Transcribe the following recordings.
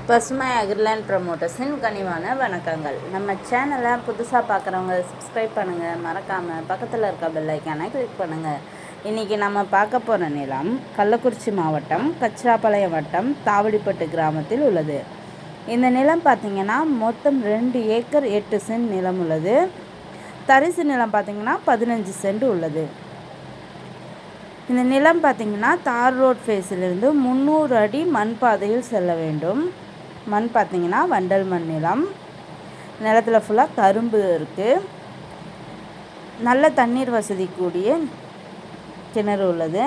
பசுமை அக்ரிலேண்ட் ப்ரமோட்டர்ஸின் கனிவான வணக்கங்கள். நம்ம சேனலை புதுசாக பார்க்குறவங்க சப்ஸ்கிரைப் பண்ணுங்கள், மறக்காமல் பக்கத்தில் இருக்க பெல் ஐக்கானை கிளிக் பண்ணுங்கள். இன்றைக்கி நம்ம பார்க்க போகிற நிலம் கள்ளக்குறிச்சி மாவட்டம் கச்சாப்பாளையம் வட்டம் தாவடிப்பட்டு கிராமத்தில் உள்ளது. இந்த நிலம் பார்த்திங்கன்னா மொத்தம் 2 ஏக்கர் 8 சென்ட் நிலம் உள்ளது. தரிசு நிலம் பார்த்திங்கன்னா 15 சென்ட் உள்ளது. இந்த நிலம் பார்த்திங்கன்னா தார் ரோட் ஃபேஸிலிருந்து 300 அடி மண் பாதையில் செல்ல வேண்டும். மண் பார்த்திங்கன்னா வண்டல் மண் நிலம். நிலத்தில் ஃபுல்லாக கரும்பு இருக்குது. நல்ல தண்ணீர் வசதி கூடிய கிணறு உள்ளது.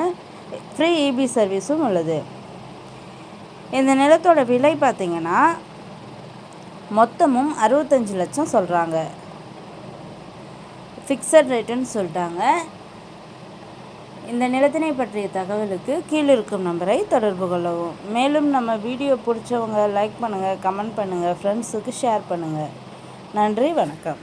ஃப்ரீ இபி சர்வீஸும் உள்ளது. இந்த நிலத்தோட விலை பார்த்திங்கன்னா மொத்தமும் 65 லட்சம் சொல்கிறாங்க. ஃபிக்ஸட் ரேட்டுன்னு சொல்லிட்டாங்க. இந்த நிலத்தினை பற்றிய தகவலுக்கு கீழிருக்கும் நம்பரை தொடர்பு கொள்ளவும். மேலும் நம்ம வீடியோ பிடிச்சவங்க லைக் பண்ணுங்கள், கமெண்ட் பண்ணுங்கள், ஃப்ரெண்ட்ஸுக்கு ஷேர் பண்ணுங்கள். நன்றி, வணக்கம்.